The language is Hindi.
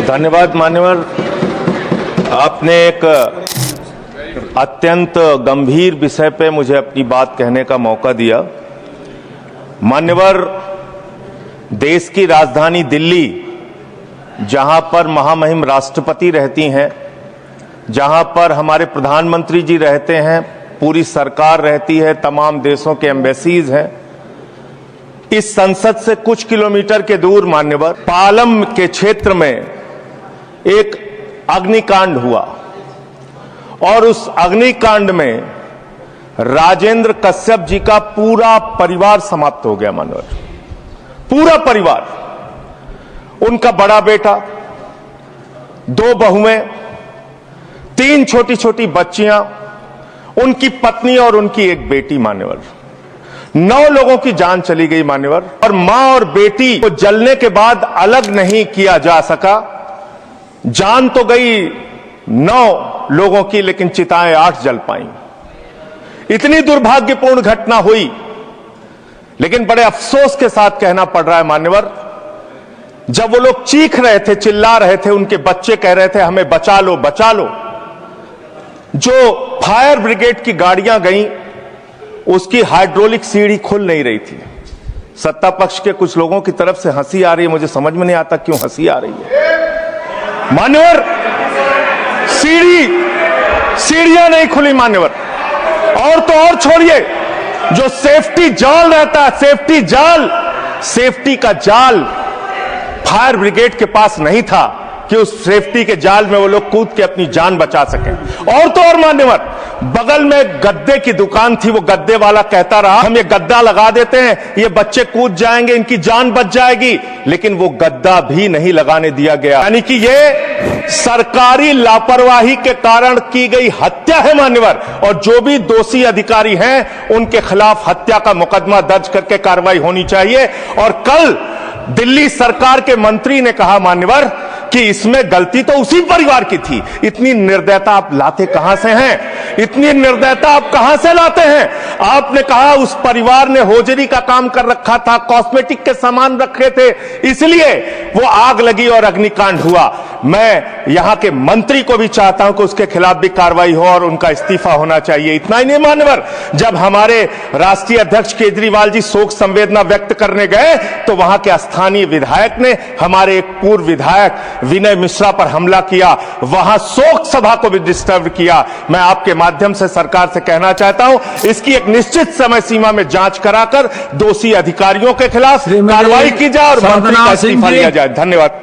धन्यवाद मान्यवर। आपने एक अत्यंत गंभीर विषय पे मुझे अपनी बात कहने का मौका दिया। मान्यवर, देश की राजधानी दिल्ली, जहां पर महामहिम राष्ट्रपति रहती हैं, जहां पर हमारे प्रधानमंत्री जी रहते हैं, पूरी सरकार रहती है, तमाम देशों के एम्बेसीज हैं, इस संसद से कुछ किलोमीटर के दूर मान्यवर पालम के क्षेत्र में एक अग्निकांड हुआ और उस अग्निकांड में राजेंद्र कश्यप जी का पूरा परिवार समाप्त हो गया मान्यवर। पूरा परिवार, उनका बड़ा बेटा, 2 बहुएं, 3 छोटी छोटी बच्चियां, उनकी पत्नी और उनकी एक बेटी मान्यवर। 9 लोगों की जान चली गई मान्यवर। और मां और बेटी को जलने के बाद अलग नहीं किया जा सका। जान तो गई 9 लोगों की, लेकिन चिताएं 8 जल पाई। इतनी दुर्भाग्यपूर्ण घटना हुई, लेकिन बड़े अफसोस के साथ कहना पड़ रहा है मान्यवर, जब वो लोग चीख रहे थे, चिल्ला रहे थे, उनके बच्चे कह रहे थे हमें बचा लो बचा लो, जो फायर ब्रिगेड की गाड़ियां गईं, उसकी हाइड्रोलिक सीढ़ी खुल नहीं रही थी। सत्ता पक्ष के कुछ लोगों की तरफ से हंसी आ रही है, मुझे समझ में नहीं आता क्यों हंसी आ रही है मान्यवर। सीढ़ियां नहीं खुली मान्यवर। और तो और छोड़िए, जो सेफ्टी जाल रहता है, सेफ्टी का जाल फायर ब्रिगेड के पास नहीं था कि उस सेफ्टी के जाल में वो लोग कूद के अपनी जान बचा सकें। और तो और मान्यवर, बगल में गद्दे की दुकान थी, वो गद्दे वाला कहता रहा हम ये गद्दा लगा देते हैं, ये बच्चे कूद जाएंगे, इनकी जान बच जाएगी, लेकिन वो गद्दा भी नहीं लगाने दिया गया। यानी कि ये सरकारी लापरवाही के कारण की गई हत्या है मान्यवर। और जो भी दोषी अधिकारी हैं, उनके खिलाफ हत्या का मुकदमा दर्ज करके कार्रवाई होनी चाहिए। और कल दिल्ली सरकार के मंत्री ने कहा मान्यवर कि इसमें गलती तो उसी परिवार की थी। इतनी निर्दयता आप लाते कहां से हैं? इतनी निर्दयता आप कहां से लाते हैं? आपने कहा उस परिवार ने होजरी का काम कर रखा था, कॉस्मेटिक के सामान रखे थे, इसलिए वो आग लगी और अग्निकांड हुआ। मैं यहां के मंत्री को भी चाहता हूं कि उसके खिलाफ भी कार्रवाई हो और उनका इस्तीफा होना चाहिए। इतना ही नहीं मान्यवर, जब हमारे राष्ट्रीय अध्यक्ष केजरीवाल जी शोक संवेदना व्यक्त करने गए, तो वहां के स्थानीय विधायक ने हमारे एक पूर्व विधायक विनय मिश्रा पर हमला किया, वहां शोक सभा को भी डिस्टर्ब किया। मैं आपके माध्यम से सरकार से कहना चाहता हूं, इसकी एक निश्चित समय सीमा में जांच कराकर दोषी अधिकारियों के खिलाफ कार्रवाई की जाए और मंत्री का इस्तीफा लिया जाए। धन्यवाद।